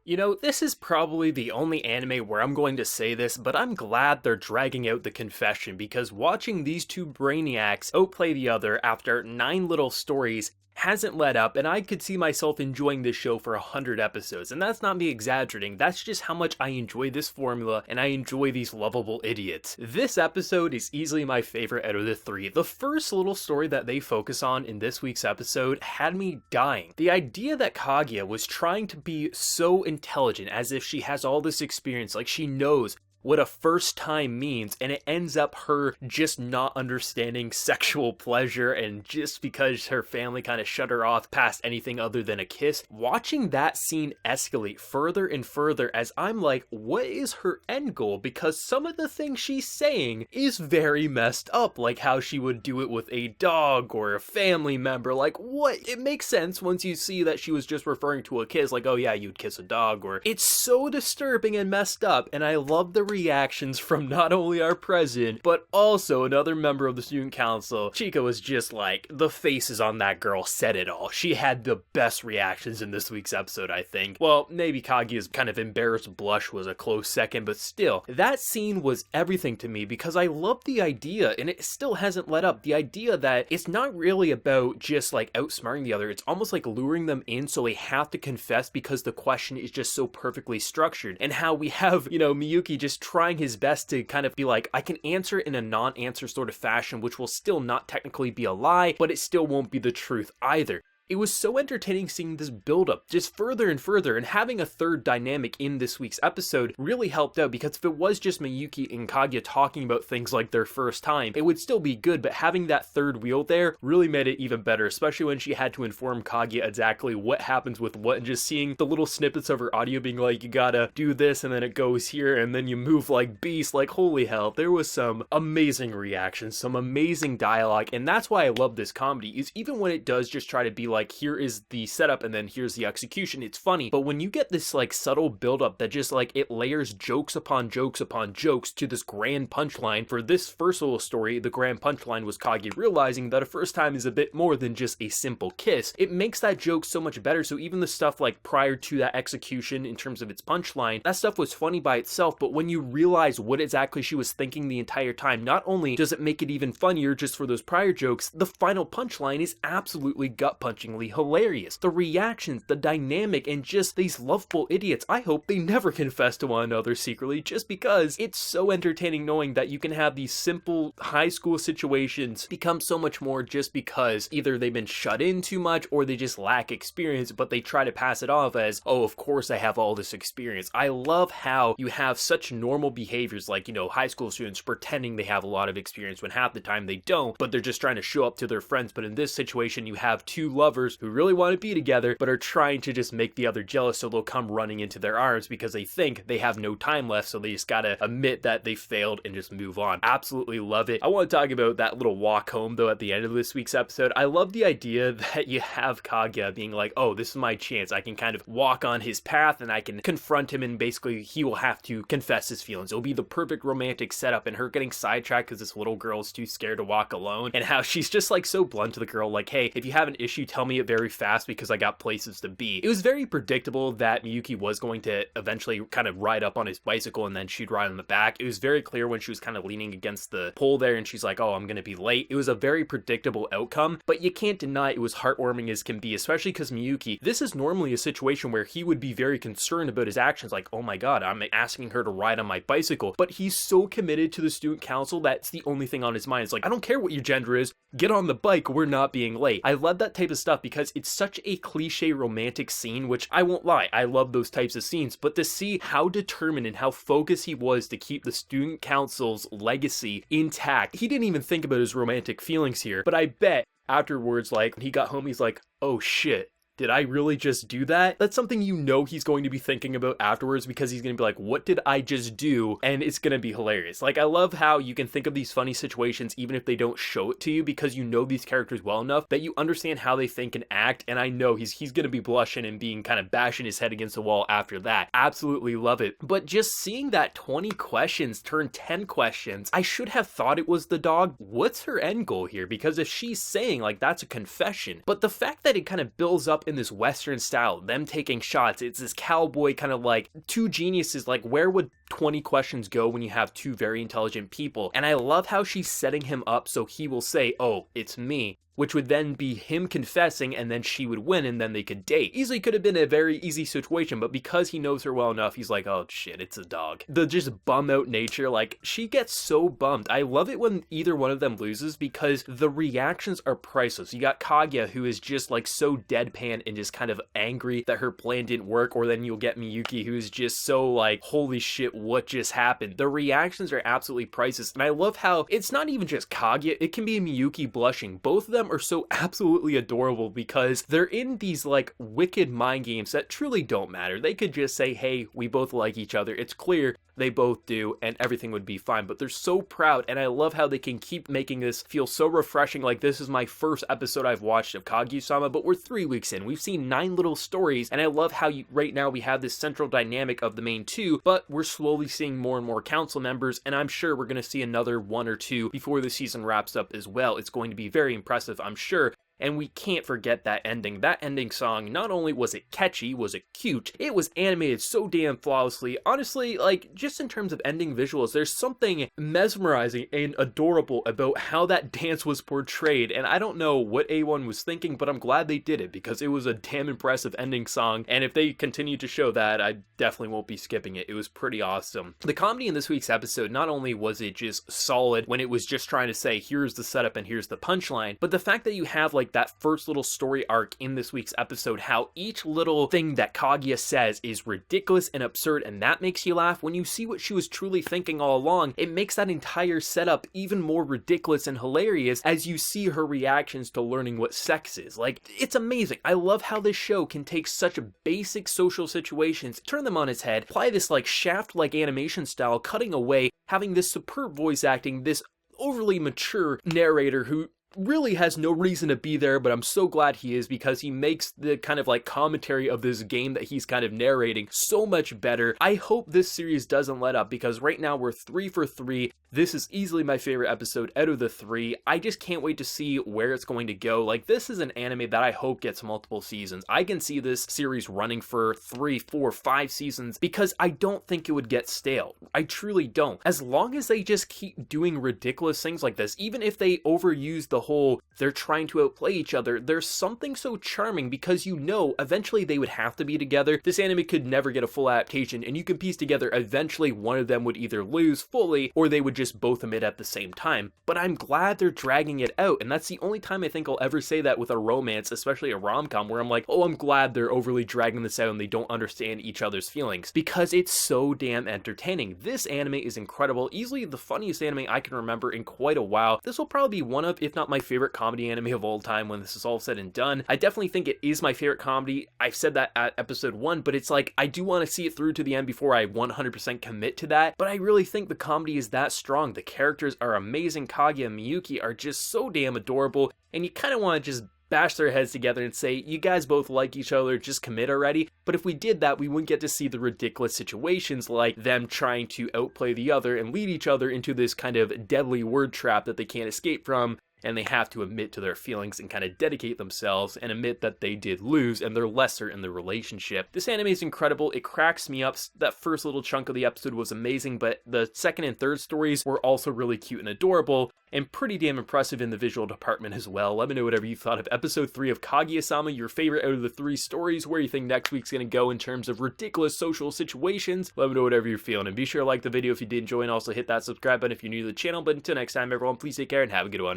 You know, this is probably the only anime where I'm going to say this, but I'm glad they're dragging out the confession, because watching these two brainiacs outplay the other after 9 little stories hasn't let up, and I could see myself enjoying this show for 100 episodes, and that's not me exaggerating, that's just how much I enjoy this formula, and I enjoy these lovable idiots. This episode is easily my favorite out of the 3. The first little story that they focus on in this week's episode had me dying. The idea that Kaguya was trying to be so intelligent, as if she has all this experience, like she knows what a first time means, and it ends up her just not understanding sexual pleasure, and just because her family kind of shut her off past anything other than a kiss. Watching that scene escalate further and further as I'm like, what is her end goal? Because some of the things she's saying is very messed up, like how she would do it with a dog or a family member. Like, what? It makes sense once you see that she was just referring to a kiss, like, oh yeah, you'd kiss a dog, or it's so disturbing and messed up, and I love the reactions from not only our president, but also another member of the student council. Chica was just like, the faces on that girl said it all. She had the best reactions in this week's episode, I think. Well, maybe Kaguya's kind of embarrassed blush was a close second, but still, that scene was everything to me, because I love the idea, and it still hasn't let up, the idea that it's not really about just like outsmarting the other, it's almost like luring them in so they have to confess because the question is just so perfectly structured, and how we have, you know, Miyuki just trying his best to kind of be like, I can answer in a non-answer sort of fashion, which will still not technically be a lie, but it still won't be the truth either. It was so entertaining seeing this build up just further and further, and having a third dynamic in this week's episode really helped out, because if it was just Miyuki and Kaguya talking about things like their first time, it would still be good, but having that third wheel there really made it even better, especially when she had to inform Kaguya exactly what happens with what, and just seeing the little snippets of her audio being like, you gotta do this, and then it goes here, and then you move like beast, like holy hell. There was some amazing reactions, some amazing dialogue, and that's why I love this comedy, is even when it does just try to be like, here is the setup and then here's the execution, it's funny, but when you get this like subtle build-up that just like it layers jokes upon jokes upon jokes to this grand punchline. For this first little story, the grand punchline was Kaguya realizing that a first time is a bit more than just a simple kiss. It makes that joke so much better, so even the stuff like prior to that execution in terms of its punchline, that stuff was funny by itself, but when you realize what exactly she was thinking the entire time, not only does it make it even funnier just for those prior jokes, the final punchline is absolutely gut-punchingly hilarious. The reactions, the dynamic, and just these lovable idiots, I hope they never confess to one another secretly, just because it's so entertaining knowing that you can have these simple high school situations become so much more just because either they've been shut in too much or they just lack experience, but they try to pass it off as, oh, of course I have all this experience. I love how you have such normal behaviors like, you know, high school students pretending they have a lot of experience when half the time they don't, but they're just trying to show up to their friends. But in this situation, you have two lovers who really want to be together, but are trying to just make the other jealous, so they'll come running into their arms because they think they have no time left, so they just gotta admit that they failed and just move on. Absolutely love it. I want to talk about that little walk home though at the end of this week's episode. I love the idea that you have Kaguya being like, oh, this is my chance. I can kind of walk on his path and I can confront him, and basically he will have to confess his feelings. It'll be the perfect romantic setup, and her getting sidetracked because this little girl is too scared to walk alone, and how she's just like so blunt to the girl, like, hey, if you have an issue, tell me it very fast because I got places to be. It was very predictable that Miyuki was going to eventually kind of ride up on his bicycle and then she'd ride on the back. It was very clear when she was kind of leaning against the pole there and she's like, oh, I'm gonna be late. It was a very predictable outcome, but you can't deny it was heartwarming as can be, especially because Miyuki, this is normally a situation where he would be very concerned about his actions, like, oh my god, I'm asking her to ride on my bicycle, but he's so committed to the student council that's the only thing on his mind. It's like, I don't care what your gender is, get on the bike, we're not being late. I love that type of stuff because it's such a cliche romantic scene, which I won't lie, I love those types of scenes, but to see how determined and how focused he was to keep the student council's legacy intact, he didn't even think about his romantic feelings here, but I bet afterwards, like, when he got home, he's like, oh shit, did I really just do that? That's something you know he's going to be thinking about afterwards, because he's going to be like, what did I just do? And it's going to be hilarious. Like, I love how you can think of these funny situations even if they don't show it to you, because you know these characters well enough that you understand how they think and act, and I know he's going to be blushing and being kind of bashing his head against the wall after that. Absolutely love it. But just seeing that 20 questions turn 10 questions, I should have thought it was the dog. What's her end goal here? Because if she's saying, like, that's a confession, but the fact that it kind of builds up up in this Western style, them taking shots. It's this cowboy kind of like two geniuses, like where would 20 questions go when you have two very intelligent people? And I love how she's setting him up so he will say, oh, it's me, which would then be him confessing, and then she would win, and then they could date. Easily could have been a very easy situation, but because he knows her well enough, he's like, oh shit, it's a dog. The just bum out nature, like, she gets so bummed. I love it when either one of them loses because the reactions are priceless. You got Kaguya, who is just like so deadpan and just kind of angry that her plan didn't work, or then you'll get Miyuki, who's just so like, holy shit, what just happened? The reactions are absolutely priceless, and I love how it's not even just Kaguya, it can be Miyuki blushing. Both of them are so absolutely adorable because they're in these like wicked mind games that truly don't matter. They could just say, hey, we both like each other. It's clear they both do, and everything would be fine. But they're so proud, and I love how they can keep making this feel so refreshing. Like, this is my first episode I've watched of Kaguya-sama, but we're 3 weeks in. We've seen 9 little stories, and I love how right now we have this central dynamic of the main two, but we're slowly seeing more and more council members, and I'm sure we're going to see another 1 or 2 before the season wraps up as well. It's going to be very impressive, I'm sure. And we can't forget that ending. That ending song, not only was it catchy, was it cute, it was animated so damn flawlessly. Honestly, like, just in terms of ending visuals, there's something mesmerizing and adorable about how that dance was portrayed. And I don't know what A1 was thinking, but I'm glad they did it because it was a damn impressive ending song. And if they continue to show that, I definitely won't be skipping it. It was pretty awesome. The comedy in this week's episode, not only was it just solid when it was just trying to say, here's the setup and here's the punchline, but the fact that you have like that first little story arc in this week's episode, how each little thing that Kaguya says is ridiculous and absurd, and that makes you laugh. When you see what she was truly thinking all along, it makes that entire setup even more ridiculous and hilarious as you see her reactions to learning what sex is. Like, it's amazing. I love how this show can take such basic social situations, turn them on its head, apply this like Shaft-like animation style, cutting away, having this superb voice acting, this overly mature narrator who really has no reason to be there, but I'm so glad he is because he makes the kind of like commentary of this game that he's kind of narrating so much better. I hope this series doesn't let up because right now we're 3 for 3. This is easily my favorite episode out of the 3. I just can't wait to see where it's going to go. Like, this is an anime that I hope gets multiple seasons. I can see this series running for 3, 4, 5 seasons because I don't think it would get stale. I truly don't. As long as they just keep doing ridiculous things like this, even if they overuse the whole they're trying to outplay each other, there's something so charming because you know eventually they would have to be together. This anime could never get a full adaptation, and you can piece together eventually one of them would either lose fully or they would just both admit at the same time. But I'm glad they're dragging it out, and that's the only time I think I'll ever say that with a romance, especially a rom-com, where I'm like, oh, I'm glad they're overly dragging this out and they don't understand each other's feelings, because it's so damn entertaining. This anime is incredible, easily the funniest anime I can remember in quite a while. This will probably be one of, if not my favorite comedy anime of all time when this is all said and done. I definitely think it is my favorite comedy. I've said that at episode 1, but it's like, I do want to see it through to the end before I 100% commit to that, but I really think the comedy is that strong. The characters are amazing. Kaguya and Miyuki are just so damn adorable, and you kind of want to just bash their heads together and say, you guys both like each other, just commit already. But if we did that, we wouldn't get to see the ridiculous situations like them trying to outplay the other and lead each other into this kind of deadly word trap that they can't escape from, and they have to admit to their feelings and kind of dedicate themselves and admit that they did lose and they're lesser in the relationship. This anime is incredible. It cracks me up. That first little chunk of the episode was amazing, but the second and third stories were also really cute and adorable and pretty damn impressive in the visual department as well. Let me know whatever you thought of episode 3 of Kaguya-sama, your favorite out of the 3 stories, where you think next week's gonna go in terms of ridiculous social situations. Let me know whatever you're feeling, and be sure to like the video if you did enjoy, and also hit that subscribe button if you're new to the channel. But until next time, everyone, please take care and have a good one.